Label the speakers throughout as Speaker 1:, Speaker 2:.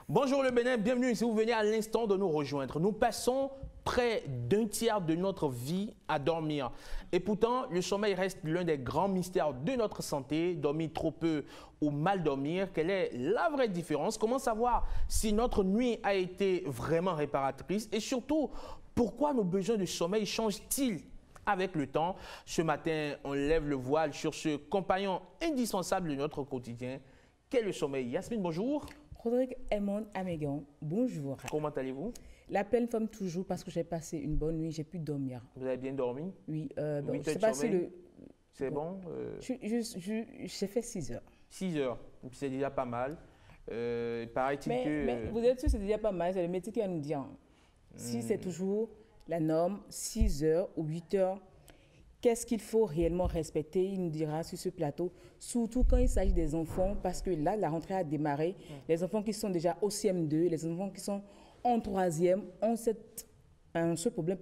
Speaker 1: Bonjour le Bénin, bienvenue si vous venez à l'instant de nous rejoindre. Nous passons près d'un tiers de notre vie à dormir. Et pourtant, le sommeil reste l'un des grands mystères de notre santé. Dormir trop peu ou mal dormir, quelle est la vraie différence? Comment savoir si notre nuit a été vraiment réparatrice? Et surtout, pourquoi nos besoins de sommeil changent-ils avec le temps? Ce matin, on lève le voile sur ce compagnon indispensable de notre quotidien qu'est le sommeil. Yasmine, bonjour.
Speaker 2: Rodrigue Edmond Amégan, bonjour.
Speaker 1: Comment allez-vous?
Speaker 2: La pleine forme toujours parce que j'ai passé une bonne nuit, j'ai pu dormir.
Speaker 1: Vous avez bien dormi?
Speaker 2: Oui,
Speaker 1: bon,
Speaker 2: je sais pas si le...
Speaker 1: C'est bon?
Speaker 2: J'ai fait 6 heures.
Speaker 1: 6 heures, c'est déjà pas mal. Paraît-il que...
Speaker 2: Mais vous êtes sûr que c'est déjà pas mal, c'est le métier qui va nous dire. Si c'est toujours la norme, 6 heures ou 8 heures, qu'est-ce qu'il faut réellement respecter? Il nous dira sur ce plateau, surtout quand il s'agit des enfants, parce que là, la rentrée a démarré. Les enfants qui sont déjà au CM2, les enfants qui sont en 3e ont ce problème,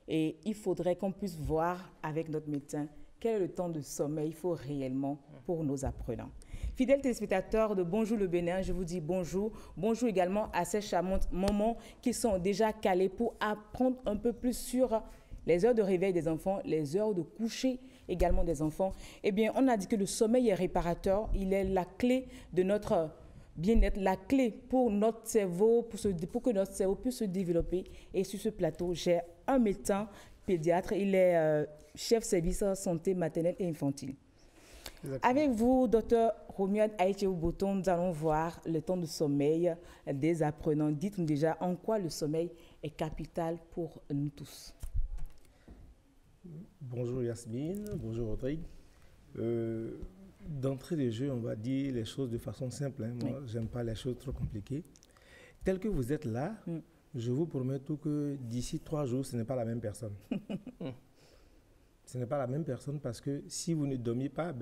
Speaker 2: et il faudrait qu'on puisse voir avec notre médecin quel est le temps de sommeil il faut réellement pour nos apprenants. Fidèles téléspectateurs de Bonjour le Bénin, je vous dis bonjour. Bonjour également à ces charmantes mamans qui sont déjà calées pour apprendre un peu plus sur les heures de réveil des enfants, les heures de coucher également des enfants. Eh bien, on a dit que le sommeil est réparateur. Il est la clé de notre bien-être, la clé pour notre cerveau, pour que notre cerveau puisse se développer. Et sur ce plateau, j'ai un médecin pédiatre. Il est chef service santé maternelle et infantile. Exactement. Avec vous, docteur Romuald Aïtchéou-Bouton, nous allons voir le temps de sommeil des apprenants. Dites-nous déjà en quoi le sommeil est capital pour nous tous.
Speaker 3: Bonjour Yasmine, bonjour Rodrigue. D'entrée de jeu, on va dire les choses de façon simple. Moi, j'aime pas les choses trop compliquées. Tel que vous êtes là, je vous promets tout que d'ici 3 jours, ce n'est pas la même personne. Ce n'est pas la même personne parce que si vous ne dormiez pas,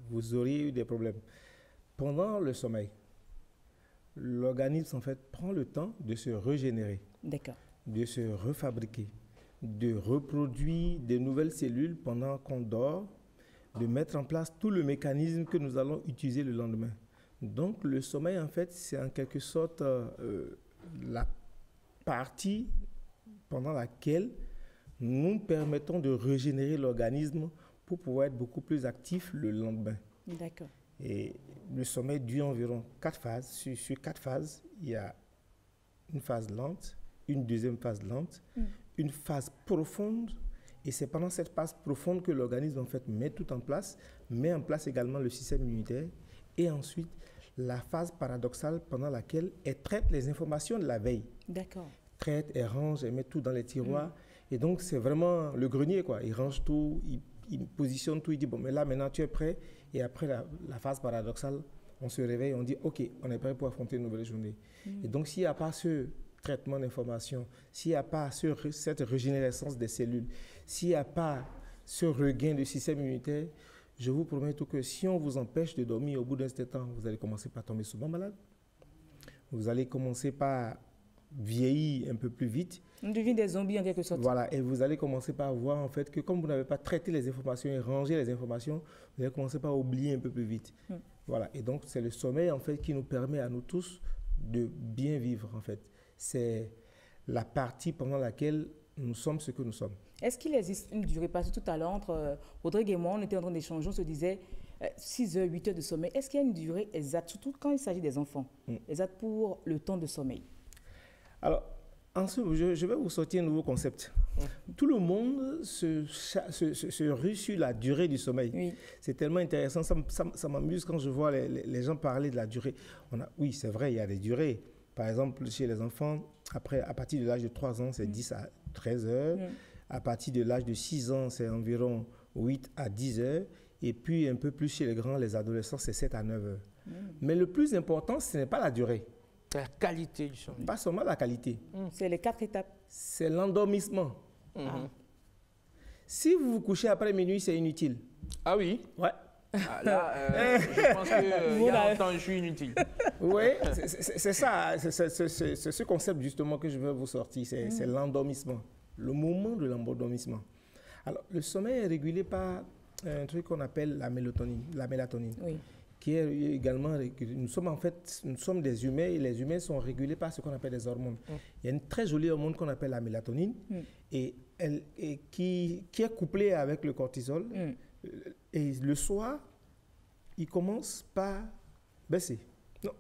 Speaker 3: vous auriez eu des problèmes. Pendant le sommeil, l'organisme en fait prend le temps de se régénérer, de se refabriquer, de reproduire des nouvelles cellules pendant qu'on dort, de mettre en place tout le mécanisme que nous allons utiliser le lendemain. Donc le sommeil, en fait, c'est en quelque sorte la partie pendant laquelle nous permettons de régénérer l'organisme pour pouvoir être beaucoup plus actif le lendemain.
Speaker 2: D'accord.
Speaker 3: Et le sommeil dure environ 4 phases. Sur 4 phases, il y a une phase lente, une deuxième phase lente, une phase profonde, et c'est pendant cette phase profonde que l'organisme en fait met tout en place, met en place également le système immunitaire, et ensuite la phase paradoxale pendant laquelle elle traite les informations de la veille.
Speaker 2: D'accord.
Speaker 3: Traite, elle range, elle met tout dans les tiroirs, et donc c'est vraiment le grenier, quoi. Il range tout, il positionne tout, il dit bon, mais là maintenant tu es prêt, et après la phase paradoxale, on se réveille, on dit ok, on est prêt pour affronter une nouvelle journée. Et donc s'il n'y a pas ce traitement d'information, s'il n'y a pas cette régénérescence des cellules, s'il n'y a pas ce regain du système immunitaire, je vous promets tout que si on vous empêche de dormir, au bout d'un certain temps, vous allez commencer par tomber souvent malade. Vous allez commencer par vieillir un peu plus vite.
Speaker 2: On devient des zombies en quelque sorte.
Speaker 3: Voilà, et vous allez commencer par voir en fait que comme vous n'avez pas traité les informations et rangé les informations, vous allez commencer par oublier un peu plus vite. Voilà, et donc c'est le sommeil en fait qui nous permet à nous tous de bien vivre en fait. C'est la partie pendant laquelle nous sommes ce que nous sommes.
Speaker 2: Est-ce qu'il existe une durée? Parce que tout à l'heure, entre Rodrigue et moi, on était en train d'échanger, on se disait 6 heures, 8 heures de sommeil. Est-ce qu'il y a une durée exacte, surtout quand il s'agit des enfants, exacte pour le temps de sommeil?
Speaker 3: Alors, je vais vous sortir un nouveau concept. Tout le monde se rue sur la durée du sommeil.
Speaker 2: Oui.
Speaker 3: C'est tellement intéressant, ça m'amuse quand je vois les gens parler de la durée. Oui, c'est vrai, il y a des durées. Par exemple, chez les enfants, à partir de l'âge de 3 ans, c'est 10 à 13 heures. À partir de l'âge de 6 ans, c'est environ 8 à 10 heures. Et puis, un peu plus chez les grands, les adolescents, c'est 7 à 9 heures. Mais le plus important, ce n'est pas la durée.
Speaker 1: C'est la qualité du sommeil.
Speaker 3: Pas seulement la qualité.
Speaker 2: C'est les 4 étapes.
Speaker 3: C'est l'endormissement. Si vous vous couchez après minuit, c'est inutile.
Speaker 1: Ah oui?
Speaker 3: Ouais.
Speaker 1: Ah, là, je pense qu'il y a un temps, je suis inutile.
Speaker 3: Oui, c'est ça. C'est ce concept justement que je veux vous sortir. C'est l'endormissement. Le moment de l'endormissement. Alors, le sommeil est régulé par un truc qu'on appelle la mélatonine,
Speaker 2: Oui.
Speaker 3: qui est également régulée. Nous sommes des humains et les humains sont régulés par ce qu'on appelle des hormones. Il y a une très jolie hormone qu'on appelle la mélatonine et qui est couplée avec le cortisol. Et le soir, il commence par baisser. Non,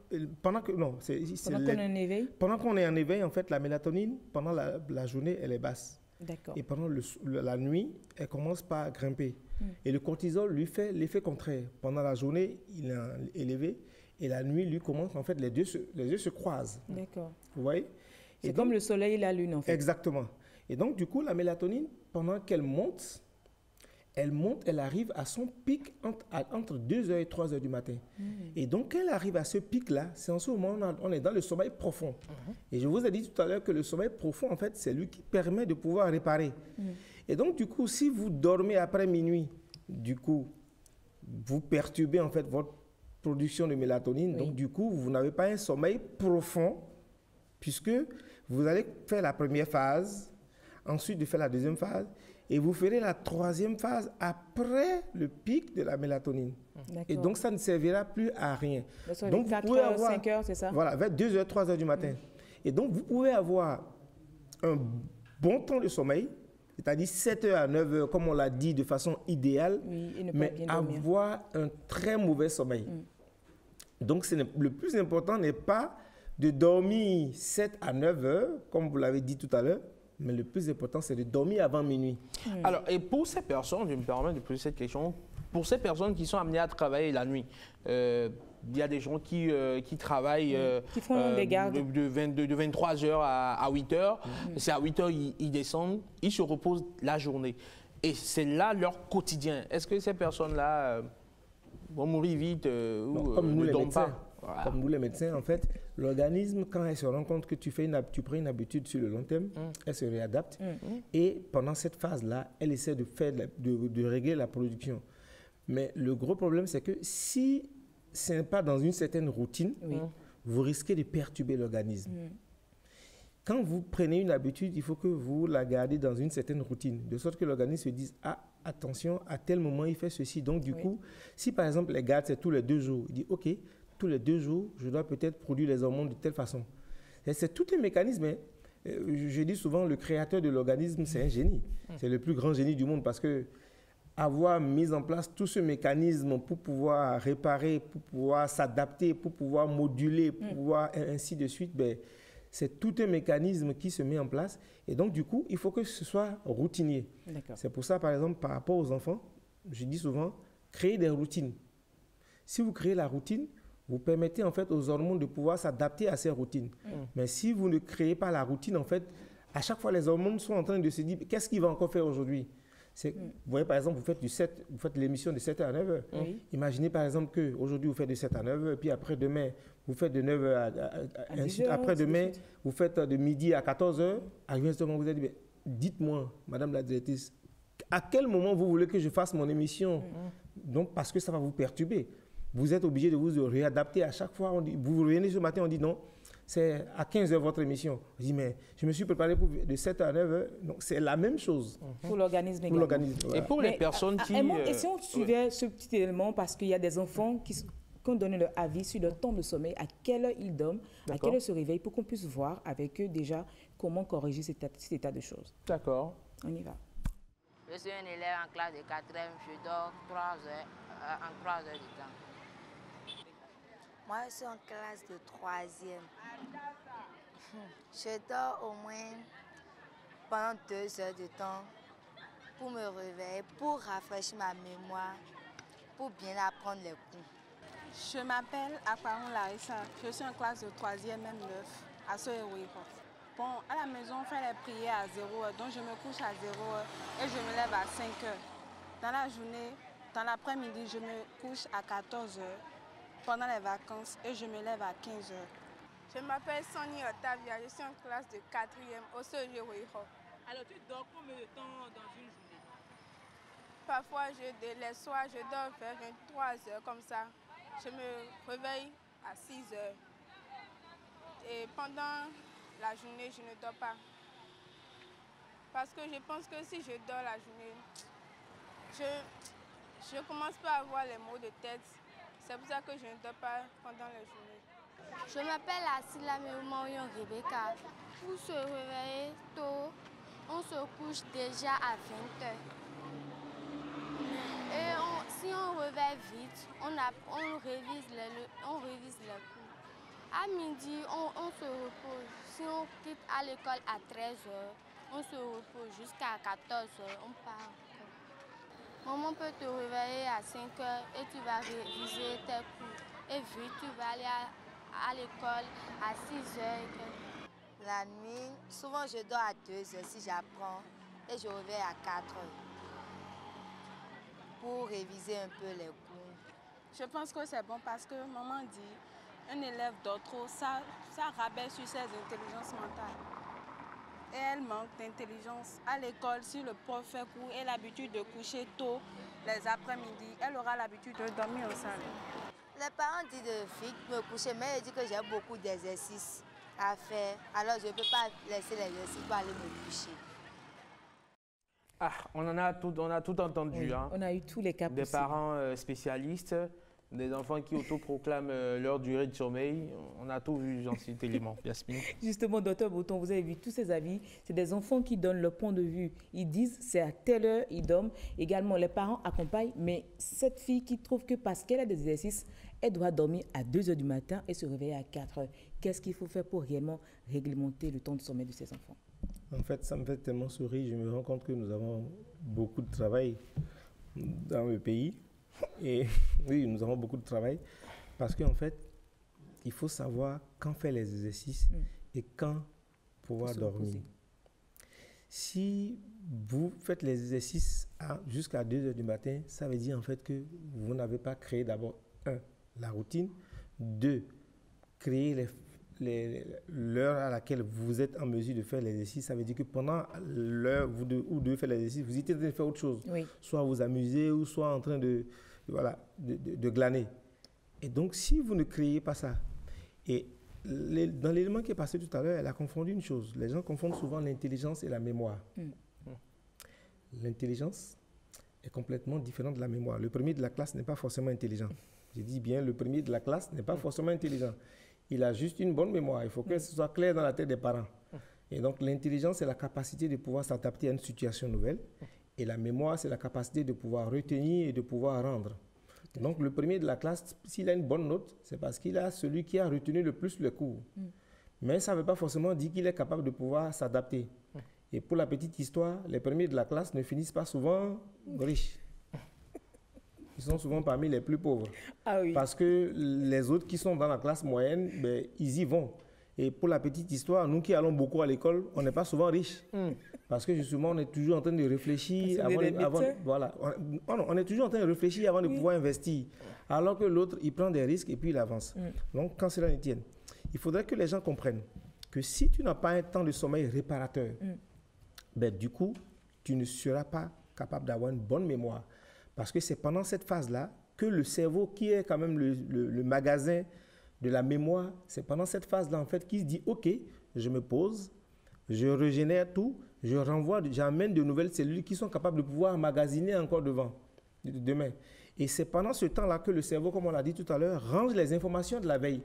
Speaker 3: pendant qu'on est en éveil. Pendant qu'on est en éveil, en fait, la mélatonine, pendant la journée, elle est basse.
Speaker 2: D'accord.
Speaker 3: Et pendant la nuit, elle commence par grimper. Et le cortisol lui fait l'effet contraire. Pendant la journée, il est élevé. Et la nuit, lui commence, en fait, les deux se croisent.
Speaker 2: D'accord.
Speaker 3: Vous voyez?
Speaker 2: C'est comme le soleil et la lune, en fait.
Speaker 3: Exactement. Et donc, du coup, la mélatonine, pendant qu'elle monte, elle arrive à son pic entre 2h et 3h du matin. Et donc, quand elle arrive à ce pic-là, c'est en ce moment on est dans le sommeil profond. Et je vous ai dit tout à l'heure que le sommeil profond, en fait, c'est lui qui permet de pouvoir réparer. Et donc, du coup, si vous dormez après minuit, du coup, vous perturbez, en fait, votre production de mélatonine. Oui. Donc, du coup, vous n'avez pas un sommeil profond, puisque vous allez faire la première phase, ensuite de faire la deuxième phase, et vous ferez la troisième phase après le pic de la mélatonine. Et donc, ça ne servira plus à rien.
Speaker 2: Donc, 4 heures, 5 heures, c'est ça?
Speaker 3: Voilà, vers 2 heures, 3 heures du matin. Et donc, vous pouvez avoir un bon temps de sommeil, c'est-à-dire 7 heures à 9 heures, comme on l'a dit, de façon idéale, mais avoir un très mauvais sommeil. Donc, le plus important n'est pas de dormir 7 à 9 heures, comme vous l'avez dit tout à l'heure, mais le plus important, c'est de dormir avant minuit.
Speaker 1: Alors, et pour ces personnes, je me permets de poser cette question, pour ces personnes qui sont amenées à travailler la nuit, il y a des gens qui travaillent
Speaker 2: qui font des gardes
Speaker 1: de 23h à 8h. C'est à 8h, ils descendent, ils se reposent la journée. Et c'est là leur quotidien. Est-ce que ces personnes-là vont mourir vite ou ne dorment pas?
Speaker 3: Voilà. Comme nous les médecins, en fait, l'organisme, quand elle se rend compte que tu prends une habitude sur le long terme, elle se réadapte. Et pendant cette phase-là, elle essaie de régler la production. Mais le gros problème, c'est que si ce n'est pas dans une certaine routine, vous risquez de perturber l'organisme. Quand vous prenez une habitude, il faut que vous la gardez dans une certaine routine, de sorte que l'organisme se dise « Ah, attention, à tel moment, il fait ceci. » Donc, du coup, si par exemple, les gardes, c'est tous les 2 jours, il dit « Ok, tous les 2 jours, je dois peut-être produire les hormones de telle façon. » C'est tout un mécanisme. Je dis souvent, le créateur de l'organisme, c'est un génie. C'est le plus grand génie du monde parce que avoir mis en place tout ce mécanisme pour pouvoir réparer, pour pouvoir s'adapter, pour pouvoir moduler, pour pouvoir ainsi de suite, c'est tout un mécanisme qui se met en place. Et donc, du coup, il faut que ce soit routinier. C'est pour ça, par exemple, par rapport aux enfants, je dis souvent, créer des routines. Si vous créez la routine, vous permettez en fait aux hormones de pouvoir s'adapter à ces routines. Mais si vous ne créez pas la routine, en fait, à chaque fois, les hormones sont en train de se dire qu'est-ce qu'il va encore faire aujourd'hui. Vous voyez, par exemple, vous faites l'émission de 7h à 9h. Imaginez par exemple qu'aujourd'hui, vous faites de 7 à 9h, puis après demain, vous faites de 9h à 10h. Après demain, vous faites de midi à 14h. À l'instant, vous allez dire, dites-moi, Madame la directrice, à quel moment vous voulez que je fasse mon émission? Donc, parce que ça va vous perturber. Vous êtes obligé de vous réadapter à chaque fois. Vous revenez ce matin, on dit non, c'est à 15h votre émission. On dit, mais je me suis préparé de 7h à 9h. Donc, c'est la même chose.
Speaker 2: Pour l'organisme également.
Speaker 1: Voilà. Et pour les personnes qui...
Speaker 2: Et si on suivait ce petit élément, parce qu'il y a des enfants qui ont donné leur avis sur leur temps de sommeil, à quelle heure ils dorment, à quelle heure ils se réveillent, pour qu'on puisse voir avec eux déjà comment corriger cet état de choses.
Speaker 1: D'accord.
Speaker 2: On y va.
Speaker 4: Je suis un élève en classe de 4e, je dors 3 heures, en 3 heures de temps.
Speaker 5: Moi, je suis en classe de 3e. Je dors au moins pendant 2 heures de temps pour me réveiller, pour rafraîchir ma mémoire, pour bien apprendre les cours.
Speaker 6: Je m'appelle Aquaron Larissa. Je suis en classe de 3e, même 9, à Soyerouiko. Bon, à la maison, on fait les prières à 0h, donc je me couche à 0h et je me lève à 5h. Dans la journée, dans l'après-midi, je me couche à 14h. Pendant les vacances et je me lève à 15h.
Speaker 7: Je m'appelle Sonny Otavia, je suis en classe de 4e au Soyerouiko.
Speaker 8: Alors tu dors combien de temps dans une journée?
Speaker 7: Parfois, les soirs, je dors vers 23 heures comme ça. Je me réveille à 6 heures. Et pendant la journée, je ne dors pas. Parce que je pense que si je dors la journée, Je commence pas à avoir les maux de tête. C'est pour ça que je ne dors pas pendant la journée.
Speaker 5: Je m'appelle Asila Marion Rebecca. Pour se réveiller tôt, on se couche déjà à 20h. Et si on réveille vite, on révise les cours. À midi, on se repose. Si on quitte à l'école à 13h, on se repose jusqu'à 14h, on part. Maman peut te réveiller à 5h et tu vas réviser tes cours. Et vite, tu vas aller à l'école à 6h. La nuit, souvent je dors à 2h si j'apprends et je réveille à 4h pour réviser un peu les cours.
Speaker 6: Je pense que c'est bon parce que maman dit un élève dort trop, ça rabaisse sur ses intelligences mentales. Et elle manque d'intelligence. À l'école, si le prof fait cours et l'habitude de coucher tôt les après-midi, elle aura l'habitude de dormir en salle.
Speaker 5: Les parents disent de vite me coucher, mais ils disent que j'ai beaucoup d'exercices à faire. Alors je ne peux pas laisser l'exercice pour aller me coucher.
Speaker 1: Ah, on a tout entendu.
Speaker 2: Oui,
Speaker 1: hein.
Speaker 2: on a eu tous les cas
Speaker 1: Des
Speaker 2: possibles.
Speaker 1: parents spécialistes, des enfants qui autoproclament leur durée de sommeil. On a tout vu dans cet élément, Yasmine.
Speaker 2: Justement, docteur Bouton, vous avez vu tous ces avis. C'est des enfants qui donnent leur point de vue. Ils disent c'est à telle heure, ils dorment. Également, les parents accompagnent. Mais cette fille qui trouve que parce qu'elle a des exercices, elle doit dormir à 2h du matin et se réveiller à 4h. Qu'est-ce qu'il faut faire pour réellement réglementer le temps de sommeil de ces enfants?
Speaker 3: En fait, ça me fait tellement sourire. Je me rends compte que nous avons beaucoup de travail dans le pays. Et oui, nous avons beaucoup de travail parce qu'en fait, il faut savoir quand faire les exercices et quand pouvoir dormir. Si vous faites les exercices jusqu'à 2h du matin, ça veut dire en fait que vous n'avez pas créé d'abord, 1, la routine, 2, créer l'heure à laquelle vous êtes en mesure de faire l'exercice. Ça veut dire que pendant l'heure où vous devez faire l'exercice, vous êtes en train de faire autre chose.
Speaker 2: Oui.
Speaker 3: Soit vous amuser ou soit en train de glaner. Et donc, si vous ne créez pas ça, et dans l'élément qui est passé tout à l'heure, elle a confondu une chose. Les gens confondent souvent l'intelligence et la mémoire. L'intelligence est complètement différente de la mémoire. Le premier de la classe n'est pas forcément intelligent. Je dis bien, le premier de la classe n'est pas forcément intelligent. Il a juste une bonne mémoire. Il faut que ce soit clair dans la tête des parents. Et donc, l'intelligence, c'est la capacité de pouvoir s'adapter à une situation nouvelle. Et la mémoire, c'est la capacité de pouvoir retenir et de pouvoir rendre. Donc, le premier de la classe, s'il a une bonne note, c'est parce qu'il a celui qui a retenu le plus le cours. Mais ça ne veut pas forcément dire qu'il est capable de pouvoir s'adapter. Et pour la petite histoire, les premiers de la classe ne finissent pas souvent riches. Ils sont souvent parmi les plus pauvres.
Speaker 2: Ah oui.
Speaker 3: Parce que les autres qui sont dans la classe moyenne, ben, ils y vont. Et pour la petite histoire, nous qui allons beaucoup à l'école, on n'est pas souvent riches. Parce que justement, on est toujours en train de réfléchir on est toujours en train de réfléchir avant de pouvoir investir. Alors que l'autre, il prend des risques et puis il avance. Donc, quand cela ne tienne, il faudrait que les gens comprennent que si tu n'as pas un temps de sommeil réparateur, ben, du coup, tu ne seras pas capable d'avoir une bonne mémoire. Parce que c'est pendant cette phase-là que le cerveau, qui est quand même le magasin de la mémoire, c'est pendant cette phase-là, en fait, qu'il se dit, OK, je me pose, je régénère tout, je renvoie, j'amène de nouvelles cellules qui sont capables de pouvoir magasiner encore demain. Et c'est pendant ce temps-là que le cerveau, comme on l'a dit tout à l'heure, range les informations de la veille.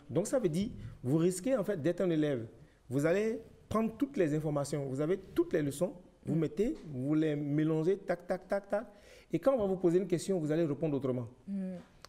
Speaker 3: Donc, ça veut dire, vous risquez, en fait, d'être un élève. Vous allez prendre toutes les informations, vous avez toutes les leçons, vous mettez, vous les mélangez, tac, tac, tac, tac. Et quand on va vous poser une question, vous allez répondre autrement.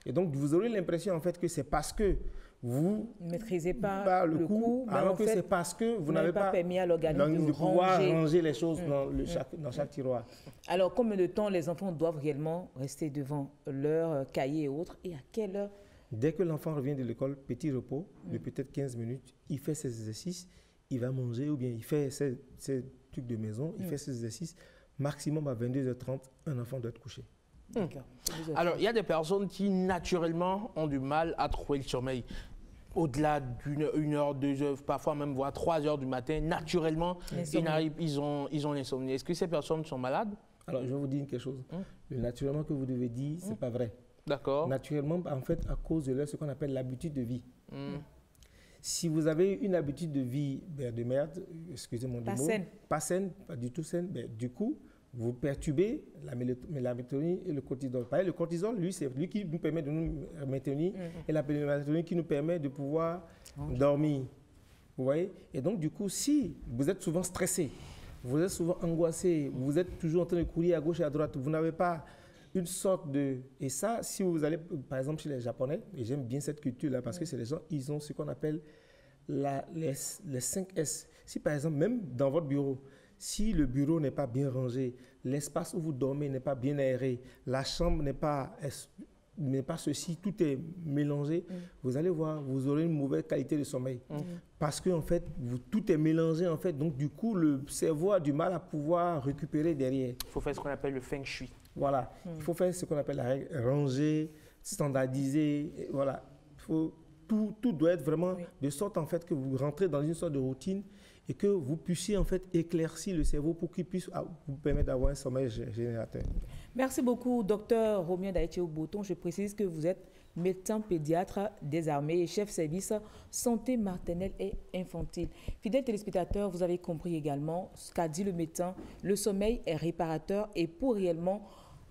Speaker 3: Et donc, vous aurez l'impression, en fait, que c'est parce que vous
Speaker 2: ne maîtrisez pas le coup,
Speaker 3: alors que c'est parce que vous n'avez pas
Speaker 2: permis à l'organisme
Speaker 3: de pouvoir ranger les choses dans chaque tiroir.
Speaker 2: Alors, combien de temps les enfants doivent réellement rester devant leur cahier et autres, et à quelle heure?
Speaker 3: Dès que l'enfant revient de l'école, petit repos de peut-être 15 minutes, il fait ses exercices, il va manger ou bien il fait ses trucs de maison, il fait ses exercices. Maximum à 22h30, un enfant doit être couché.
Speaker 1: Alors, il y a des personnes qui, naturellement, ont du mal à trouver le sommeil. Au-delà d'une heure, 2 heures, parfois même voire 3 heures du matin, naturellement, ils ont l'insomnie. Est-ce que ces personnes sont malades?
Speaker 3: Alors, je vais vous dire quelque chose. Le naturellement que vous devez dire, ce n'est pas vrai.
Speaker 1: D'accord.
Speaker 3: Naturellement, en fait, à cause de ce qu'on appelle l'habitude de vie. Si vous avez une habitude de vie de merde, excusez mon mot, pas saine, pas du tout saine, du coup, vous perturbez la mélatonine et le cortisol. Pareil, le cortisol, lui, c'est lui qui nous permet de nous maintenir et la mélatonine qui nous permet de pouvoir dormir. Vous voyez? Et donc, du coup, si vous êtes souvent stressé, vous êtes souvent angoissé, vous êtes toujours en train de courir à gauche et à droite, vous n'avez pas une sorte de... Et ça, si vous allez, par exemple, chez les Japonais, et j'aime bien cette culture-là parce que c'est les gens, ils ont ce qu'on appelle les 5 S. Si, par exemple, même dans votre bureau, si le bureau n'est pas bien rangé, l'espace où vous dormez n'est pas bien aéré, la chambre n'est pas ceci, tout est mélangé, vous allez voir, vous aurez une mauvaise qualité de sommeil. Parce que en fait, tout est mélangé en fait, donc du coup, le cerveau a du mal à pouvoir récupérer derrière.
Speaker 1: Il faut faire ce qu'on appelle le feng shui.
Speaker 3: Voilà, il faut faire ce qu'on appelle la règle, ranger, standardiser, et voilà. Tout doit être vraiment de sorte en fait que vous rentrez dans une sorte de routine et que vous puissiez en fait éclaircir le cerveau pour qu'il puisse vous permettre d'avoir un sommeil générateur.
Speaker 2: Merci beaucoup, docteur Romien Daïtché-Bouton. Je précise que vous êtes médecin pédiatre des armées et chef service santé maternelle et infantile. Fidèles téléspectateurs, vous avez compris également ce qu'a dit le médecin. Le sommeil est réparateur et pour réellement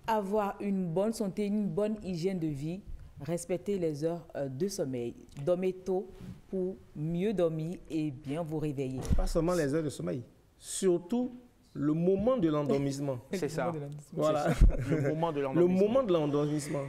Speaker 2: avoir une bonne santé, une bonne hygiène de vie, respectez les heures de sommeil. Dormez tôt pour mieux dormir et bien vous réveiller.
Speaker 3: Pas seulement les heures de sommeil, surtout le moment de l'endormissement.
Speaker 1: C'est ça.
Speaker 3: Voilà.
Speaker 1: Le moment de l'endormissement.
Speaker 3: Le moment de l'endormissement.